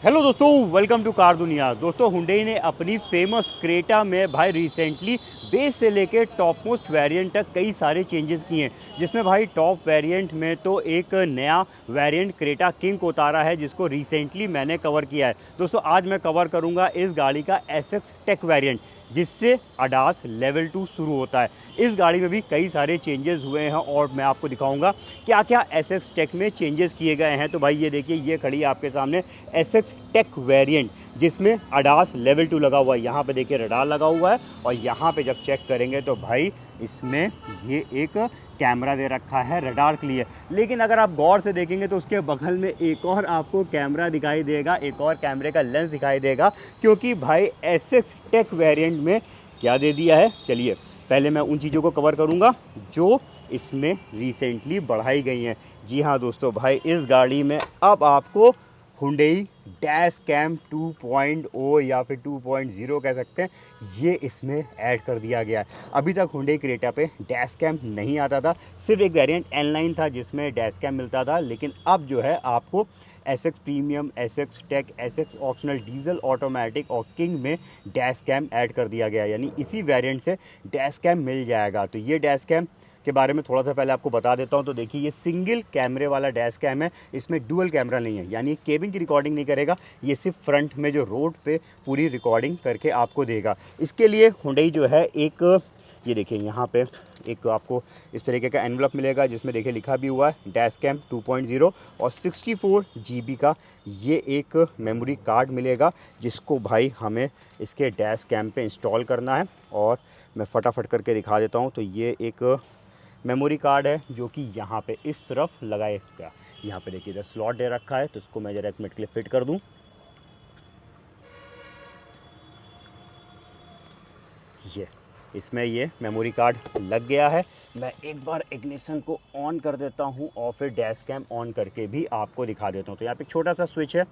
Hello दोस्तों, welcome to car दुनिया। दोस्तों, हुंडई ने अपनी फेमस क्रेटा में भाई रिसेंटली बेस से लेके टॉप मोस्ट वेरिएंट तक कई सारे चेंजेस किए हैं। जिसमें भाई टॉप वेरिएंट में तो एक नया वेरिएंट क्रेटा किंग को उतारा है, जिसको रिसेंटली मैंने कवर किया है। दोस्तों, आज मैं कवर करूंगा इस गाड़ी का एसएक्स टेक वेरिएंट, जिससे अडास लेवल 2 शुरू होता है। इस गाड़ी में भी कई सारे चेंजेस हुए हैं और मैं आपको दिखाऊंगा क्या क्या एसएक्स टेक में चेंजेस किए गए हैं। तो भाई ये देखिए, ये खड़ी है आपके सामने एसएक्स टेक वेरिएंट, जिसमें अडास लेवल 2 लगा हुआ है। यहाँ पे देखिए रडार लगा हुआ है और यहाँ पे जब चेक करेंगे तो भाई इसमें ये एक कैमरा दे रखा है रडार के लिए। लेकिन अगर आप गौर से देखेंगे तो उसके बगल में एक और आपको कैमरा दिखाई देगा, एक और कैमरे का लेंस दिखाई देगा, क्योंकि भाई एसएक्स टेक वेरिएंट में क्या दे दिया है। चलिए पहले मैं उन चीज़ों को कवर करूँगा जो इसमें रिसेंटली बढ़ाई गई हैं। जी हाँ दोस्तों, भाई इस गाड़ी में अब आपको हुंडई डैश कैम 2.0 या फिर 2.0 कह सकते हैं, ये इसमें ऐड कर दिया गया है। अभी तक हुंडई क्रेटा पे डैश कैम नहीं आता था, सिर्फ एक वेरिएंट N9 था जिसमें डैश कैम मिलता था। लेकिन अब जो है आपको SX premium, SX tech, SX optional diesel automatic और किंग में डैश कैम ऐड कर दिया गया, यानी इसी वेरिएंट से डैश कैम मिल जाएगा। तो ये डैश कैम के बारे में थोड़ा सा पहले आपको बता देता हूं। तो देखिए, ये सिंगल कैमरे वाला डैश कैम है, इसमें डुअल कैमरा नहीं है, यानी केबिन की रिकॉर्डिंग नहीं करेगा, ये सिर्फ फ्रंट में जो रोड पे पूरी रिकॉर्डिंग करके आपको देगा। इसके लिए हुंडई जो है एक, ये देखिए यहाँ पे एक आपको इस तरीके का एनवलप मिलेगा, जिसमें देखिए लिखा भी हुआ है डैश कैम 2.0 और 64 GB का ये एक मेमोरी कार्ड मिलेगा, जिसको भाई हमें इसके डैश कैम पे इंस्टॉल करना है। और मैं फटाफट करके दिखा देता हूँ। तो ये एक मेमोरी कार्ड है जो कि यहाँ पे इस तरफ लगाएगा। यहाँ पे देखिए इधर स्लॉट दे रखा है, तो इसको मैं जरा एक मिनट के लिए फिट कर दूँ। ये इसमें ये मेमोरी कार्ड लग गया है। मैं एक बार इग्निशन को ऑन कर देता हूँ और फिर डैश कैम ऑन करके भी आपको दिखा देता हूँ। तो यहाँ पे एक छोटा सा स्विच है,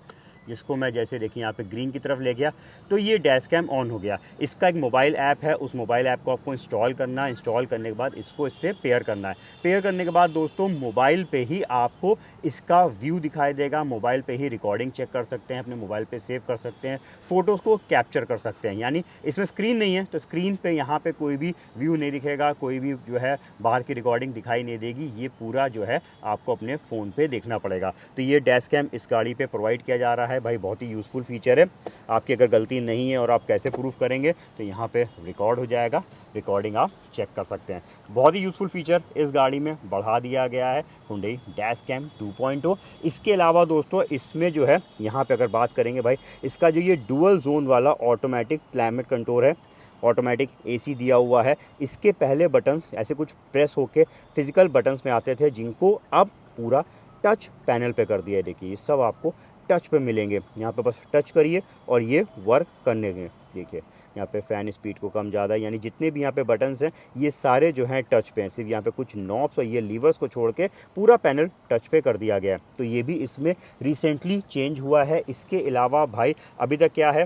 जिसको मैं जैसे देखिए यहाँ पे ग्रीन की तरफ ले गया तो ये डैश कैम ऑन हो गया। इसका एक मोबाइल ऐप है, उस मोबाइल ऐप को आपको इंस्टॉल करना है। इंस्टॉल करने के बाद इसको इससे पेयर करना है। पेयर करने के बाद दोस्तों मोबाइल पे ही आपको इसका व्यू दिखाई देगा। मोबाइल पे ही रिकॉर्डिंग चेक कर सकते हैं, अपने मोबाइल पे सेव कर सकते हैं, फ़ोटोज़ को कैप्चर कर सकते हैं। यानी इसमें स्क्रीन नहीं है, तो स्क्रीन पे यहाँ पे कोई भी व्यू नहीं दिखेगा, कोई भी जो है बाहर की रिकॉर्डिंग दिखाई नहीं देगी। ये पूरा जो है आपको अपने फ़ोन पे देखना पड़ेगा। तो ये डैश कैम इस गाड़ी पे प्रोवाइड किया जा रहा है। भाई बहुत ही यूज़फुल फीचर है। आपकी अगर गलती नहीं है और आप कैसे प्रूफ करेंगे, तो यहाँ पे रिकॉर्ड हो जाएगा, रिकॉर्डिंग आप चेक कर सकते हैं। बहुत ही यूज़फुल फीचर इस गाड़ी में बढ़ा दिया गया है हुंडई डैश कैम 2.0। इसके अलावा दोस्तों इसमें जो है यहाँ पे अगर बात करेंगे भाई, इसका जो ये डुअल जोन वाला ऑटोमेटिक क्लाइमेट कंट्रोल है, ऑटोमेटिक एसी दिया हुआ है। इसके पहले बटन्स ऐसे कुछ प्रेस होके फिजिकल बटन्स में आते थे, जिनको अब पूरा टच पैनल पे कर दिया है। देखिए ये सब आपको टच पे मिलेंगे। यहाँ पे बस टच करिए और ये वर्क करने के। देखिए यहाँ पे फ़ैन स्पीड को कम ज़्यादा, यानी जितने भी यहाँ पे बटन्स हैं ये सारे जो हैं टच पे हैं। सिर्फ यहाँ पे कुछ नॉब्स और ये लीवर्स को छोड़ के पूरा पैनल टच पे कर दिया गया है। तो ये भी इसमें रिसेंटली चेंज हुआ है। इसके अलावा भाई अभी तक क्या है,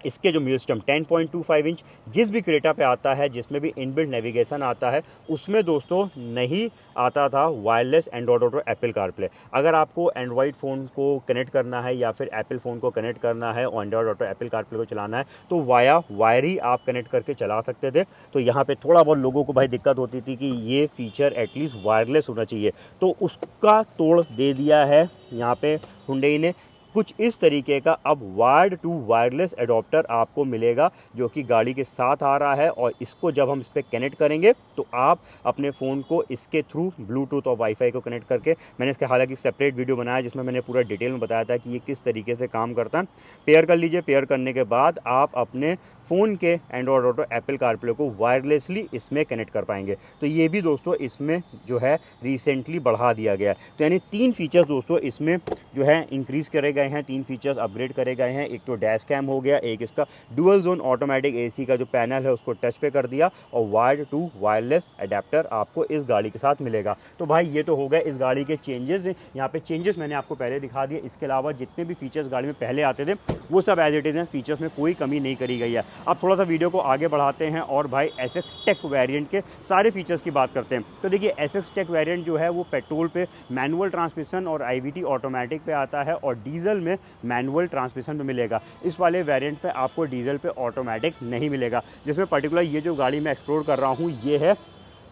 इसके जो म्यूजिक सिस्टम 10.25 इंच जिस भी क्रेटा पे आता है, जिसमें भी इनबिल्ट नेविगेशन आता है, उसमें दोस्तों नहीं आता था wireless Android auto Apple CarPlay. अगर आपको एंड्रॉयड फ़ोन को कनेक्ट करना है या फिर एप्पल फ़ोन को कनेक्ट करना है और एंड्रॉयड ऑटो एप्पल कारप्ले को चलाना है, तो वायर ही आप कनेक्ट करके चला सकते थे। तो यहाँ पे थोड़ा बहुत लोगों को भाई दिक्कत होती थी कि ये फीचर एटलीस्ट वायरलेस होना चाहिए, तो उसका तोड़ दे दिया है यहाँ पे हुंडई ने। कुछ इस तरीके का अब वायर्ड टू वायरलेस एडॉप्टर आपको मिलेगा, जो कि गाड़ी के साथ आ रहा है। और इसको जब हम इस पर कनेक्ट करेंगे तो आप अपने फ़ोन को इसके थ्रू ब्लूटूथ और वाईफाई को कनेक्ट करके, मैंने इसके हालांकि सेपरेट वीडियो बनाया जिसमें मैंने पूरा डिटेल में बताया था कि ये किस तरीके से काम करता है। पेयर कर लीजिए। पेयर करने के बाद आप अपने फ़ोन के एंड्रॉयड ऑटो एप्पल कारप्ले को वायरलेसली इसमें कनेक्ट कर पाएंगे। तो ये भी दोस्तों इसमें जो है रिसेंटली बढ़ा दिया गया है। तो यानी 3 फीचर्स दोस्तों इसमें जो है इंक्रीज़ करे गए हैं, 3 फीचर्स अपग्रेड करे गए हैं। एक तो डैश कैम हो गया, एक इसका डुअल जोन ऑटोमेटिक एसी का जो पैनल है उसको टच पे कर दिया, और वायर्ड टू वायरलेस अडेप्टर आपको इस गाड़ी के साथ मिलेगा। तो भाई ये तो हो गए इस गाड़ी के चेंजेस। यहाँ पे चेंजेस मैंने आपको पहले दिखा दिए। इसके अलावा जितने भी फीचर्स गाड़ी में पहले आते थे वो सब एज इट इज़ हैं, फीचर्स में कोई कमी नहीं करी गई है। अब थोड़ा सा वीडियो को आगे बढ़ाते हैं और भाई SX टेक वेरिएंट के सारे फीचर्स की बात करते हैं। तो देखिए SX टेक वेरिएंट जो है वो पेट्रोल पे मैनुअल ट्रांसमिशन और IVT ऑटोमेटिक पे आता है और डीजल में मैनुअल ट्रांसमिशन में मिलेगा। इस वाले वेरिएंट पे आपको डीजल पे ऑटोमेटिक नहीं मिलेगा, जिसमें पर्टिकुलर ये जो गाड़ी मैं एक्सप्लोर कर रहा हूँ ये है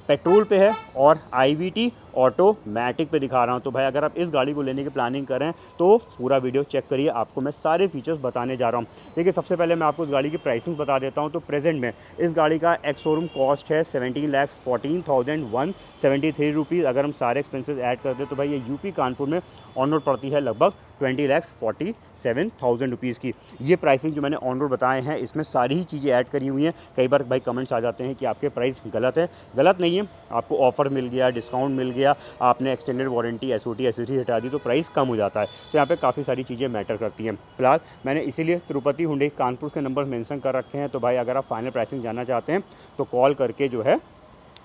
पेट्रोल पे है और IVT ऑटोमेटिक पे दिखा रहा हूँ। तो भाई अगर आप इस गाड़ी को लेने की प्लानिंग करें तो पूरा वीडियो चेक करिए, आपको मैं सारे फीचर्स बताने जा रहा हूँ। देखिए सबसे पहले मैं आपको इस गाड़ी की प्राइसिंग बता देता हूँ। तो प्रेजेंट में इस गाड़ी का एक्स शोरूम कॉस्ट है 17,14,173 रुपीज़। अगर हम सारे एक्सपेंसेस ऐड कर दें तो भाई ये यूपी कानपुर में ऑन रोड पड़ती है लगभग 20,47,000 रुपीज़ की। ये प्राइसिंग जो मैंने ऑन रोड बताए हैं इसमें सारी ही चीज़ें ऐड करी हुई हैं। कई बार भाई कमेंट्स आ जाते हैं कि आपके प्राइस गलत है, गलत नहीं है, आपको ऑफर मिल गया, डिस्काउंट मिल गया, आपने एक्सटेंडेड वारंटी SOT SST हटा दी तो प्राइस कम हो जाता है। तो यहाँ पे काफ़ी सारी चीज़ें मैटर करती हैं। फिलहाल मैंने इसीलिए तिरुपति हुंडई कानपुर के नंबर मेंशन कर रखे हैं। तो भाई अगर आप फाइनल प्राइसिंग जानना चाहते हैं तो कॉल करके जो है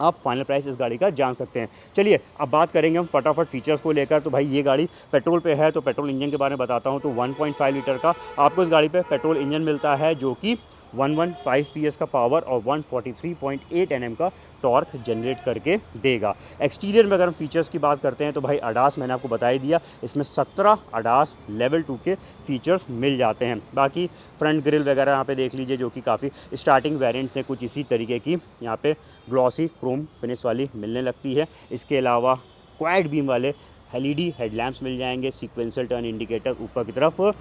आप फाइनल प्राइस इस गाड़ी का जान सकते हैं। चलिए अब बात करेंगे हम फटाफट फीचर्स को लेकर। तो भाई ये गाड़ी पेट्रोल पे है, तो पेट्रोल इंजन के बारे में बताता हूँ। तो 1.5 लीटर का आपको इस गाड़ी पे पेट्रोल इंजन मिलता है जो कि 115 PS का पावर और 143.8 Nm का टॉर्क जनरेट करके देगा। एक्सटीरियर में अगर हम फीचर्स की बात करते हैं तो भाई ADAS मैंने आपको बता ही दिया, इसमें 17 ADAS लेवल 2 के फीचर्स मिल जाते हैं। बाकी फ्रंट ग्रिल वगैरह यहाँ पे देख लीजिए जो कि काफ़ी स्टार्टिंग वेरिएंट्स हैं, कुछ इसी तरीके की यहाँ पे ग्लॉसी क्रोम फिनिश वाली मिलने लगती है। इसके अलावा क्वाड बीम वाले LED हेडलैम्प्स मिल जाएंगे, सीक्वेंशियल टर्न इंडिकेटर ऊपर की तरफ,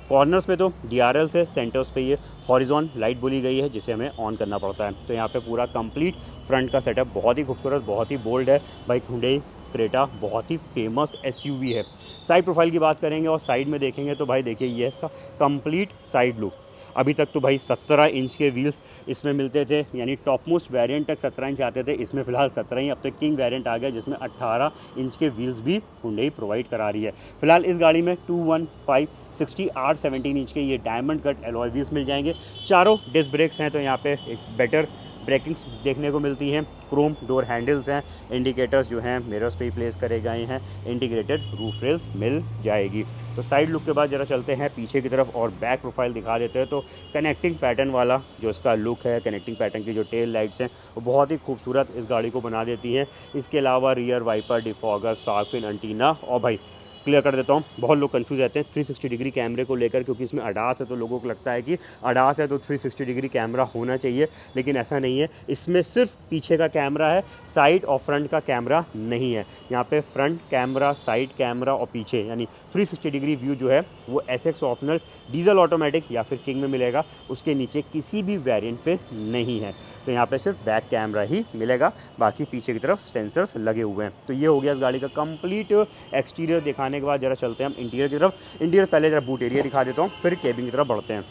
कॉर्नर्स में तो DRL से, सेंटर्स पे ये हॉरिजॉन लाइट बोली गई है जिसे हमें ऑन करना पड़ता है। तो यहाँ पे पूरा कंप्लीट फ्रंट का सेटअप बहुत ही खूबसूरत, बहुत ही बोल्ड है। भाई हुंडई क्रेटा बहुत ही फेमस SUV है। साइड प्रोफाइल की बात करेंगे और साइड में देखेंगे तो भाई देखिए ये इसका कंप्लीट साइड लुक। अभी तक तो भाई 17 इंच के व्हील्स इसमें मिलते थे, यानी टॉप मोस्ट वेरिएंट तक 17 इंच आते थे, इसमें फ़िलहाल 17 ही। अब तक किंग वेरिएंट आ गया जिसमें 18 इंच के व्हील्स भी हुंडई प्रोवाइड करा रही है। फिलहाल इस गाड़ी में 215/60 R17 इंच के ये डायमंड कट एलॉय व्हील्स मिल जाएंगे। चारों डिस्क ब्रेक्स हैं तो यहाँ पे एक बेटर ब्रेकिंग्स देखने को मिलती हैं। क्रोम डोर हैंडल्स हैं, इंडिकेटर्स जो हैं मिरर्स पे ही प्लेस करे गए हैं, इंटीग्रेटेड रूफ रेल्स मिल जाएगी। तो साइड लुक के बाद ज़रा चलते हैं पीछे की तरफ और बैक प्रोफाइल दिखा देते हैं। तो कनेक्टिंग पैटर्न वाला जो इसका लुक है, कनेक्टिंग पैटर्न की जो टेल लाइट्स हैं वो बहुत ही खूबसूरत इस गाड़ी को बना देती हैं। इसके अलावा rear wiper, defogger, shark fin antenna, और भाई क्लियर कर देता हूँ, बहुत लोग कंफ्यूज रहते हैं 360 डिग्री कैमरे को लेकर, क्योंकि इसमें ADAS है तो लोगों को लगता है कि ADAS है तो 360 डिग्री कैमरा होना चाहिए, लेकिन ऐसा नहीं है। इसमें सिर्फ पीछे का कैमरा है, साइड और फ्रंट का कैमरा नहीं है। यहाँ पे फ्रंट कैमरा, साइड कैमरा और पीछे यानी 360 डिग्री व्यू जो है वो SX ऑप्शनल डीजल ऑटोमेटिक या फिर किंग में मिलेगा, उसके नीचे किसी भी वेरिएंट पे नहीं है। तो यहाँ पे सिर्फ बैक कैमरा ही मिलेगा, बाकी पीछे की तरफ सेंसर्स लगे हुए हैं। तो ये हो गया इस गाड़ी का कंप्लीट एक्सटीरियर दिखाने के बाद जरा चलते हैं हम इंटीरियर की तरफ। इंटीरियर पहले जरा बूट एरिया दिखा देता हूँ, फिर केबिन की तरफ बढ़ते हैं।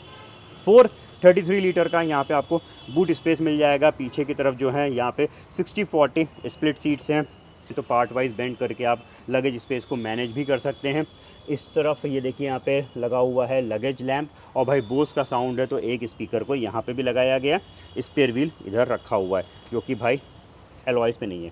433 लीटर का यहाँ पे आपको बूट स्पेस मिल जाएगा। पीछे की तरफ जो है यहाँ पे 60-40 स्प्लिट सीट्स हैं, तो पार्ट वाइज बेंड करके आप लगेज स्पेस को मैनेज भी कर सकते हैं। इस तरफ ये देखिए यहाँ पे लगा हुआ है लगेज लैंप, और भाई बोस का साउंड है तो एक स्पीकर को यहाँ पे भी लगाया गया। स्पेयर व्हील इधर रखा हुआ है जो कि भाई एलॉयज़ पे नहीं है,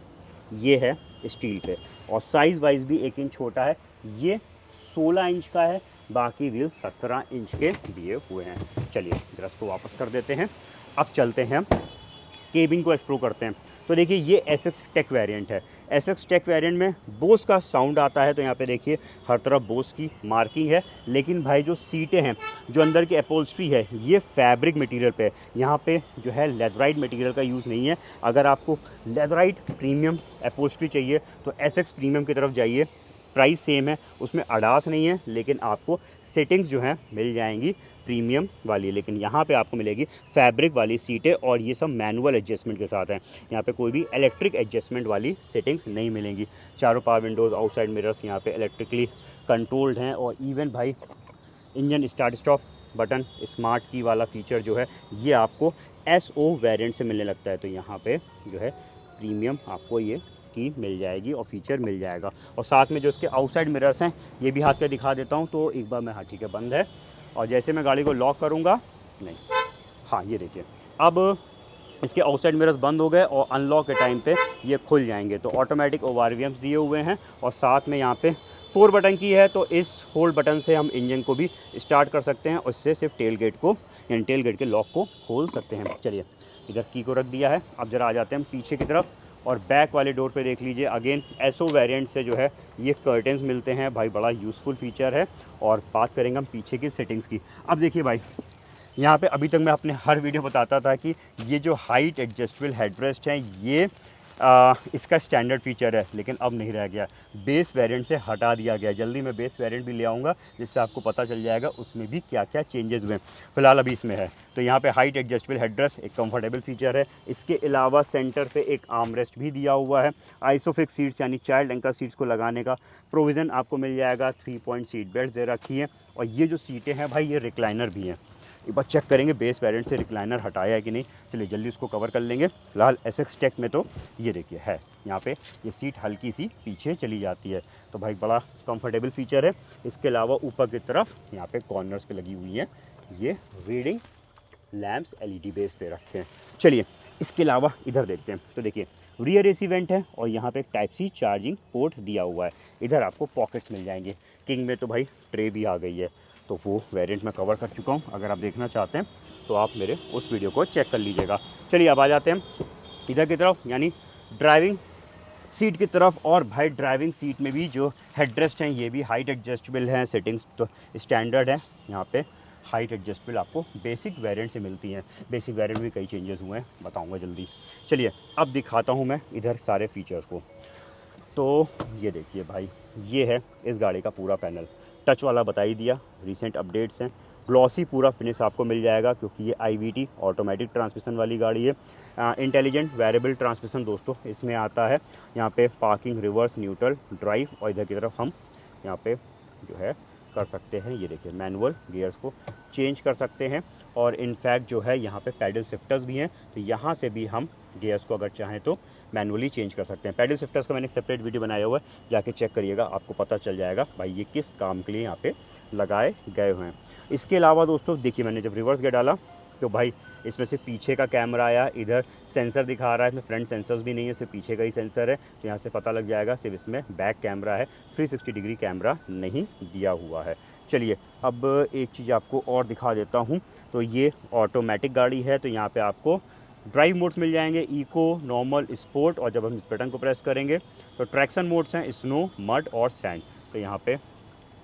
ये है स्टील पे, और साइज़ वाइज भी 1 इंच छोटा है। ये 16 इंच का है, बाकी व्हील 17 इंच के दिए हुए हैं। चलिए जरा इसको वापस कर देते हैं। अब चलते हैं केबिन को एक्सप्लोर करते हैं। तो देखिए ये SX टेक वेरिएंट है। SX टेक वेरिएंट में बोस का साउंड आता है, तो यहाँ पे देखिए हर तरफ बोस की मार्किंग है। लेकिन भाई जो सीटें हैं, जो अंदर की अपहोल्स्ट्री है, ये फैब्रिक मटेरियल पे है। यहाँ पे जो है लेदराइट मटेरियल का यूज़ नहीं है। अगर आपको लेदराइट प्रीमियम अपहोल्स्ट्री चाहिए तो SX प्रीमियम की तरफ जाइए, प्राइस सेम है, उसमें ADAS नहीं है, लेकिन आपको सेटिंग्स जो हैं मिल जाएंगी प्रीमियम वाली। लेकिन यहाँ पे आपको मिलेगी फैब्रिक वाली सीटें, और ये सब मैनुअल एडजस्टमेंट के साथ हैं। यहाँ पे कोई भी इलेक्ट्रिक एडजस्टमेंट वाली सेटिंग्स नहीं मिलेंगी। चारों पावर विंडोज़, आउटसाइड मिरर्स यहाँ पे इलेक्ट्रिकली कंट्रोल्ड हैं, और इवन भाई engine start stop button smart की वाला फीचर जो है ये आपको SO वेरिएंट से मिलने लगता है। तो यहाँ पे जो है प्रीमियम आपको ये की मिल जाएगी और फीचर मिल जाएगा। और साथ में जो इसके आउटसाइड मिरर्स हैं ये भी हाथ पे दिखा देता हूँ। तो एक बार मैं, हाँ ठीक है बंद है, और जैसे मैं गाड़ी को लॉक करूँगा, नहीं, हाँ ये देखिए अब इसके आउटसाइड मिरर्स बंद हो गए और अनलॉक के टाइम पे ये खुल जाएंगे। तो ऑटोमेटिक ORVMs दिए हुए हैं और साथ में यहाँ पे 4 बटन की है, तो इस होल्ड बटन से हम इंजन को भी स्टार्ट कर सकते हैं और इससे सिर्फ टेल गेट को यानी टेल गेट के लॉक को खोल सकते हैं। चलिए इधर की को रख दिया है। अब ज़रा आ जाते हैं हम पीछे की तरफ और बैक वाले डोर पे देख लीजिए। अगेन एसओ वेरिएंट से जो है ये कर्टन्स मिलते हैं भाई, बड़ा यूज़फुल फीचर है। और बात करेंगे हम पीछे की सेटिंग्स की। अब देखिए भाई, यहाँ पे अभी तक मैं अपने हर वीडियो बताता था कि ये जो हाइट एडजस्टेबल हेडरेस्ट है ये इसका स्टैंडर्ड फीचर है, लेकिन अब नहीं रह गया, बेस वेरिएंट से हटा दिया गया। जल्दी मैं बेस वेरिएंट भी ले आऊँगा जिससे आपको पता चल जाएगा उसमें भी क्या क्या चेंजेस हुए हैं। फिलहाल अभी इसमें है। तो यहाँ पे हाइट एडजस्टेबल हेडरेस्ट एक कंफर्टेबल फीचर है। इसके अलावा सेंटर पे एक आर्मरेस्ट भी दिया हुआ है। आइसोफिक्स सीट्स यानी चाइल्ड एंकर सीट्स को लगाने का प्रोविज़न आपको मिल जाएगा। 3 पॉइंट सीट बेल्ट दे रखी है और ये जो सीटें हैं भाई ये रिक्लाइनर भी हैं। एक बार चेक करेंगे बेस वेरिएंट से रिक्लाइनर हटाया है कि नहीं। चलिए जल्दी उसको कवर कर लेंगे। फिलहाल SX टेक में तो ये देखिए है, यहाँ पे ये सीट हल्की सी पीछे चली जाती है, तो भाई बड़ा कंफर्टेबल फीचर है। इसके अलावा ऊपर की तरफ यहाँ पे कॉर्नर्स पे लगी हुई हैं ये रीडिंग लैम्प्स LED बेस पे रखे हैं। चलिए इसके अलावा इधर देखते हैं। तो देखिए रियर AC वेंट है और यहाँ पे टाइप C चार्जिंग पोर्ट दिया हुआ है। इधर आपको पॉकेट्स मिल जाएंगे। किंग में तो भाई ट्रे भी आ गई है, तो वो वेरिएंट मैं कवर कर चुका हूँ। अगर आप देखना चाहते हैं तो आप मेरे उस वीडियो को चेक कर लीजिएगा। चलिए अब आ जाते हैं इधर की तरफ यानी ड्राइविंग सीट की तरफ। और भाई ड्राइविंग सीट में भी जो हेडरेस्ट हैं ये भी हाइट एडजस्टेबल हैं। सेटिंग्स तो स्टैंडर्ड है। यहाँ पे हाइट एडजस्टेबल आपको बेसिक वेरिएंट से मिलती हैं। बेसिक वेरिएंट में कई चेंजेस हुए हैं, बताऊँगा जल्दी। चलिए अब दिखाता हूँ मैं इधर सारे फीचर्स को। तो ये देखिए भाई, ये है इस गाड़ी का पूरा पैनल। टच वाला बता ही दिया, रिसेंट अपडेट्स हैं। ग्लॉसी पूरा फिनिश आपको मिल जाएगा क्योंकि ये IVT ऑटोमेटिक ट्रांसमिशन वाली गाड़ी है। इंटेलिजेंट वेरिएबल ट्रांसमिशन दोस्तों इसमें आता है। यहाँ पे पार्किंग, रिवर्स, न्यूट्रल, ड्राइव और इधर की तरफ हम यहाँ पे जो है कर सकते हैं। ये देखिए मैनुअल गियर्स को चेंज कर सकते हैं और इनफैक्ट जो है यहाँ पे पैडल शिफ्टर्स भी हैं, तो यहाँ से भी हम गियर्स को अगर चाहें तो मैनुअली चेंज कर सकते हैं। पैडल शिफ्टर्स का मैंने सेपरेट वीडियो बनाया हुआ है, जाके चेक करिएगा, आपको पता चल जाएगा भाई ये किस काम के लिए यहाँ पे लगाए गए हुए हैं। इसके अलावा दोस्तों देखिए, मैंने जब रिवर्स गियर डाला तो भाई इसमें से पीछे का कैमरा आया, इधर सेंसर दिखा रहा है। इसमें फ्रंट सेंसर्स भी नहीं है, सिर्फ पीछे का ही सेंसर है, तो यहाँ से पता लग जाएगा। सिर्फ इसमें बैक कैमरा है, 360 डिग्री कैमरा नहीं दिया हुआ है। चलिए अब एक चीज़ आपको और दिखा देता हूँ। तो ये ऑटोमेटिक गाड़ी है, तो यहाँ पे आपको ड्राइव मोड्स मिल जाएंगे, इको, नॉर्मल, स्पोर्ट। और जब हम इस बटन को प्रेस करेंगे तो ट्रैक्शन मोड्स हैं, स्नो, मड और सैंड। तो यहाँ पे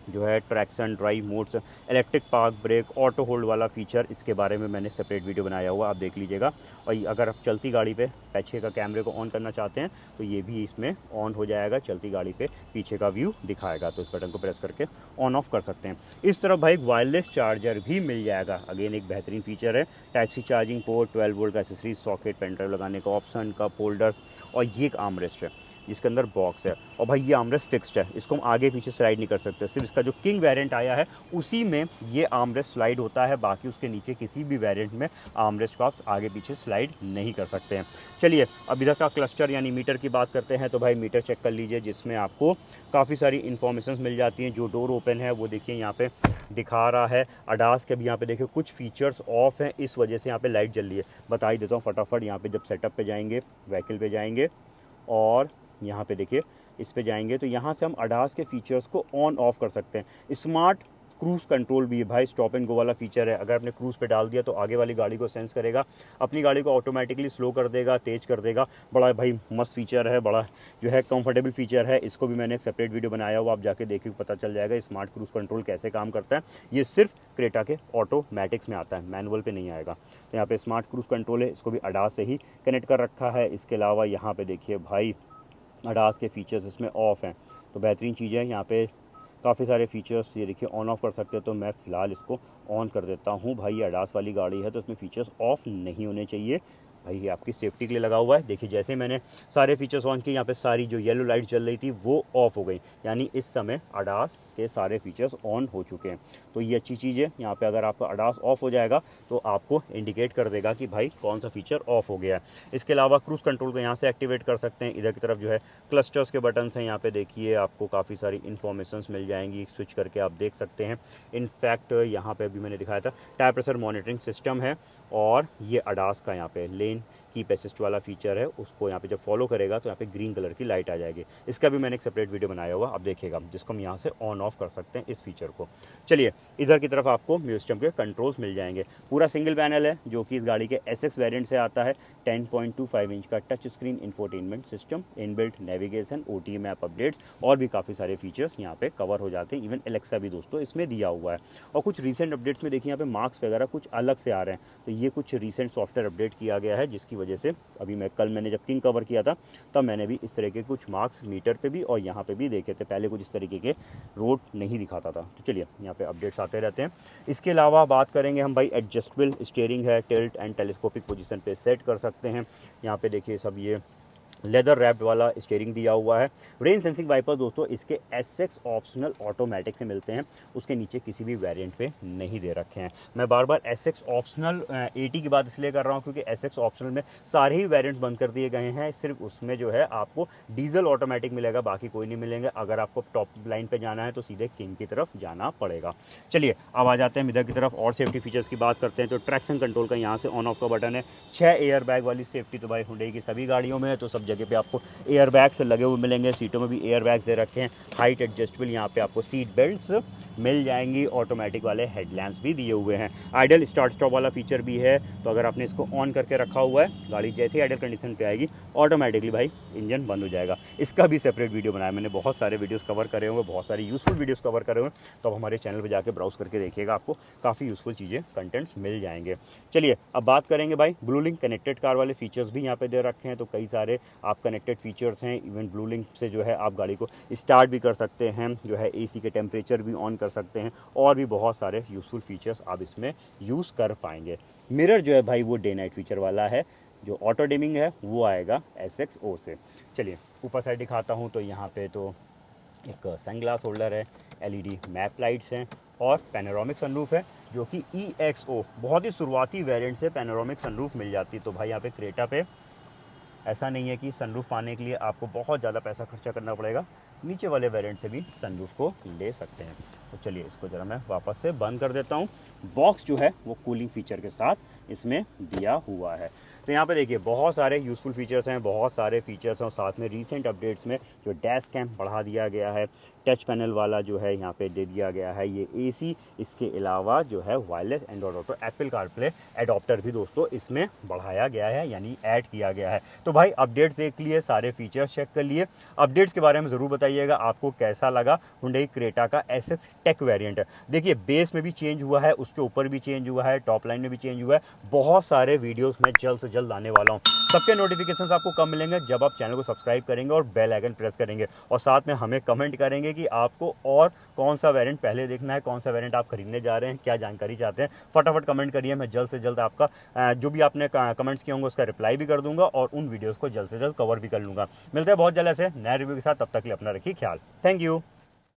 जो है traction, drive modes, electric park brake, auto hold वाला फीचर, इसके बारे में मैंने सेपरेट वीडियो बनाया हुआ, आप देख लीजिएगा। और अगर आप चलती गाड़ी पे पीछे का कैमरे को ऑन करना चाहते हैं तो ये भी इसमें ऑन हो जाएगा। चलती गाड़ी पे पीछे का व्यू दिखाएगा, तो इस बटन को प्रेस करके ऑन ऑफ कर सकते हैं। इस तरफ भाई वायरलेस चार्जर भी मिल जाएगा। अगेन एक बेहतरीन फीचर है। Type C charging port, 12 volt का एसेसरीज सॉकेट, पेन ड्राइव लगाने का ऑप्शन, कप होल्डर और ये एक आर्मरेस्ट है जिसके अंदर बॉक्स है। और भाई ये आर्मरेस्ट फिक्स्ड है, इसको हम आगे पीछे स्लाइड नहीं कर सकते। सिर्फ इसका जो किंग वेरिएंट आया है उसी में ये आर्मरेस्ट स्लाइड होता है, बाकी उसके नीचे किसी भी वेरिएंट में आर्मरेस्ट को आप आगे पीछे स्लाइड नहीं कर सकते हैं। चलिए अब इधर का क्लस्टर यानी मीटर की बात करते हैं। तो भाई मीटर चेक कर लीजिए, जिसमें आपको काफ़ी सारी इन्फॉर्मेशन मिल जाती हैं। जो डोर ओपन है वो देखिए यहाँ पे दिखा रहा है। अडास के भी यहाँ पे देखिए कुछ फीचर्स ऑफ हैं, इस वजह से यहाँ पे लाइट जल रही है। बता ही देता हूँ फटाफट। यहाँ पे जब सेटअप पे जाएंगे, व्हीकल पे जाएंगे और यहाँ पे देखिए इस पे जाएंगे, तो यहाँ से हम अडास के फीचर्स को ऑन ऑफ कर सकते हैं। स्मार्ट क्रूज़ कंट्रोल भी है भाई, स्टॉप एंड गो वाला फीचर है। अगर आपने क्रूज़ पे डाल दिया तो आगे वाली गाड़ी को सेंस करेगा, अपनी गाड़ी को ऑटोमेटिकली स्लो कर देगा, तेज कर देगा। बड़ा भाई मस्त फीचर है, बड़ा जो है कंफर्टेबल फीचर है। इसको भी मैंने एक सेपरेट वीडियो बनाया हुआ, आप जाके देखिए पता चल जाएगा स्मार्ट क्रूज़ कंट्रोल कैसे काम करता है। ये सिर्फ क्रेटा के ऑटोमेटिक्स में आता है, मैनुअल पे नहीं आएगा। तो यहाँ पे स्मार्ट क्रूज़ कंट्रोल है, इसको भी अडास से ही कनेक्ट कर रखा है। इसके अलावा यहाँ पे देखिए भाई अडास के फीचर्स इसमें ऑफ हैं, तो बेहतरीन चीज़ है। यहाँ पे काफ़ी सारे फीचर्स ये देखिए ऑन ऑफ कर सकते हो, तो मैं फ़िलहाल इसको ऑन कर देता हूँ। भाई ये अडास वाली गाड़ी है तो इसमें फ़ीचर्स ऑफ नहीं होने चाहिए भाई, ये आपकी सेफ्टी के लिए लगा हुआ है। देखिए जैसे मैंने सारे फीचर्स ऑन किए, यहाँ पे सारी जो येलो लाइट जल रही थी वो ऑफ हो गई, यानी इस समय अडास के सारे फीचर्स ऑन हो चुके हैं। तो ये अच्छी चीज़ है। यहाँ पे अगर आपका अडास ऑफ हो जाएगा तो आपको इंडिकेट कर देगा कि भाई कौन सा फीचर ऑफ हो गया है। इसके अलावा क्रूज़ कंट्रोल को यहाँ से एक्टिवेट कर सकते हैं। इधर की तरफ जो है क्लस्टर्स के बटन्स हैं, यहाँ पे देखिए आपको काफ़ी सारी इन्फॉर्मेशंस मिल जाएंगी, स्विच करके आप देख सकते हैं। इनफैक्ट यहाँ पे अभी मैंने दिखाया था टायर प्रेशर मॉनिटरिंग सिस्टम है, और ये अडास का यहाँ पे लेन कीप असिस्ट वाला फीचर है, उसको यहाँ पे जब फॉलो करेगा तो यहाँ पे ग्रीन कलर की लाइट आ जाएगी। इसका भी मैंने एक सेपरेट वीडियो बनाया हुआ, आप देखिएगा, जिसको हम यहाँ से ऑन ऑफ कर सकते हैं इस फीचर को। चलिए इधर की तरफ आपको म्यूजिक सिस्टम के कंट्रोल्स मिल जाएंगे। पूरा सिंगल पैनल है जो कि इस गाड़ी के एसएक्स वेरिएंट से आता है। 10.25 इंच का touch screen infotainment system, inbuilt navigation, OTA map updates और भी काफ़ी सारे फीचर्स यहाँ पे कवर हो जाते हैं। इवन एलेक्सा भी दोस्तों इसमें दिया हुआ है। और कुछ रीसेंट अपडेट्स में देखिए यहाँ पे मार्क्स वगैरह कुछ अलग से आ रहे हैं, तो ये कुछ रीसेंट सॉफ्टवेयर अपडेट किया गया है, जिसकी वजह से अभी मैंने जब किंग कवर किया था तब मैंने भी इस तरह के कुछ मार्क्स मीटर पे भी और यहाँ पे भी देखे थे। पहले कुछ इस तरीके के रोड नहीं दिखाता था। तो चलिए यहाँ पे अपडेट्स आते रहते हैं। इसके अलावा बात करेंगे हम भाई, एडजस्टेबल स्टीयरिंग है, टिल्ट एंड टेलीस्कोपिक पोजीशन पे सेट कर सकते हैं। यहाँ पे देखिए सब ये लेदर रैप्ड वाला स्टीयरिंग दिया हुआ है। रेन सेंसिंग वाइपर दोस्तों इसके एसएक्स ऑप्शनल ऑटोमेटिक से मिलते हैं, उसके नीचे किसी भी वेरिएंट पे नहीं दे रखे हैं। मैं बार बार एसएक्स ऑप्शनल 80 की बात इसलिए कर रहा हूँ क्योंकि एसएक्स ऑप्शनल में सारे ही वेरिएंट्स बंद कर दिए गए हैं। सिर्फ उसमें जो है आपको डीजल ऑटोमेटिक मिलेगा, बाकी कोई नहीं मिलेंगे। अगर आपको टॉप लाइन पर जाना है तो सीधे किंग की तरफ जाना पड़ेगा। चलिए अब आ जाते हैं इधर की तरफ और सेफ्टी फीचर्स की बात करते हैं। तो ट्रैक्शन कंट्रोल का यहाँ से ऑन ऑफ का बटन है। 6 एयर बैग वाली सेफ्टी तो भाई हुंडई की सभी गाड़ियों में है, तो सब जगह पे आपको एयर बैग्स लगे हुए मिलेंगे। सीटों में भी एयर बैग्स दे रखे हैं। हाइट एडजस्टेबल यहाँ पे आपको सीट बेल्ट्स मिल जाएंगी। ऑटोमेटिक वाले हेडलैम्प्स भी दिए हुए हैं। आइडल स्टार्ट स्टॉप वाला फीचर भी है, तो अगर आपने इसको ऑन करके रखा हुआ है, गाड़ी जैसे ही आइडल कंडीशन पे आएगी ऑटोमेटिकली भाई इंजन बंद हो जाएगा। इसका भी सेपरेट वीडियो बनाया मैंने, बहुत सारे वीडियोस कवर करे हुए, बहुत सारे यूज़फुल वीडियोस कवर करे हुए, तो आप हमारे चैनल पर जाकर ब्राउज करके देखिएगा, आपको काफ़ी यूज़फुल चीज़ें कंटेंट्स मिल जाएंगे। चलिए अब बात करेंगे भाई, ब्लू लिंक कनेक्टेड कार वाले फीचर्स भी यहाँ पे दे रखे हैं। तो कई सारे आप कनेक्टेड फीचर्स हैं। इवन ब्लू लिंक से जो है आप गाड़ी को स्टार्ट भी कर सकते हैं, जो है एसी के टेम्परेचर भी ऑन कर सकते हैं, और भी बहुत सारे यूज़फुल फीचर्स आप इसमें यूज़ कर पाएंगे। मिरर जो है भाई वो डे नाइट फीचर वाला है। जो ऑटो डिमिंग है वो आएगा SXO से। चलिए ऊपर साइड दिखाता हूँ, तो यहाँ पे तो एक सनग्लास होल्डर है, LED मैप लाइट्स हैं, और पैनोरामिक सनरूफ है, जो कि EXO बहुत ही शुरुआती वेरिएंट से पैनोरामिक सनरूफ मिल जाती है। तो भाई यहाँ पे क्रेटा पे ऐसा नहीं है कि सनरूफ पाने के लिए आपको बहुत ज़्यादा पैसा खर्चा करना पड़ेगा, नीचे वाले वेरिएंट से भी सनरूफ को ले सकते हैं। तो चलिए इसको ज़रा मैं वापस से बंद कर देता हूँ। बॉक्स जो है वो कूलिंग फीचर के साथ इसमें दिया हुआ है। तो यहाँ पे देखिए बहुत सारे यूज़फुल फीचर्स हैं, बहुत सारे फीचर्स हैं, और साथ में रीसेंट अपडेट्स में जो डैश कैम बढ़ा दिया गया है, टच पैनल वाला जो है यहाँ पे दे दिया गया है, ये AC, इसके अलावा जो है wireless Android auto Apple CarPlay adapter भी दोस्तों इसमें बढ़ाया गया है, यानी ऐड किया गया है। तो भाई अपडेट्स देख लिए, सारे फीचर्स चेक कर लिए। अपडेट्स के बारे में ज़रूर बताइएगा आपको कैसा लगा हुंडई क्रेटा का SX टेक वेरिएंट। देखिए बेस में भी चेंज हुआ है, उसके ऊपर भी चेंज हुआ है, टॉप लाइन में भी चेंज हुआ है। बहुत सारे वीडियोस मैं जल्द से जल्द आने वाला हूँ। सबके नोटिफिकेशंस आपको कब मिलेंगे? जब आप चैनल को सब्सक्राइब करेंगे और बेल आइकन प्रेस करेंगे, और साथ में हमें कमेंट करेंगे कि आपको और कौन सा वेरिएंट पहले देखना है, कौन सा वेरिएंट आप खरीदने जा रहे हैं, क्या जानकारी चाहते हैं। फटाफट कमेंट करिए, मैं जल्द से जल्द आपका जो भी आपने कमेंट्स किए होंगे उसका रिप्लाई भी कर दूंगा, और उन वीडियोज़ को जल्द से जल्द कवर भी कर लूँगा। मिलते हैं बहुत जल्द ऐसे नए रिव्यू के साथ, तब तक के लिए अपना रखिए ख्याल। Thank you.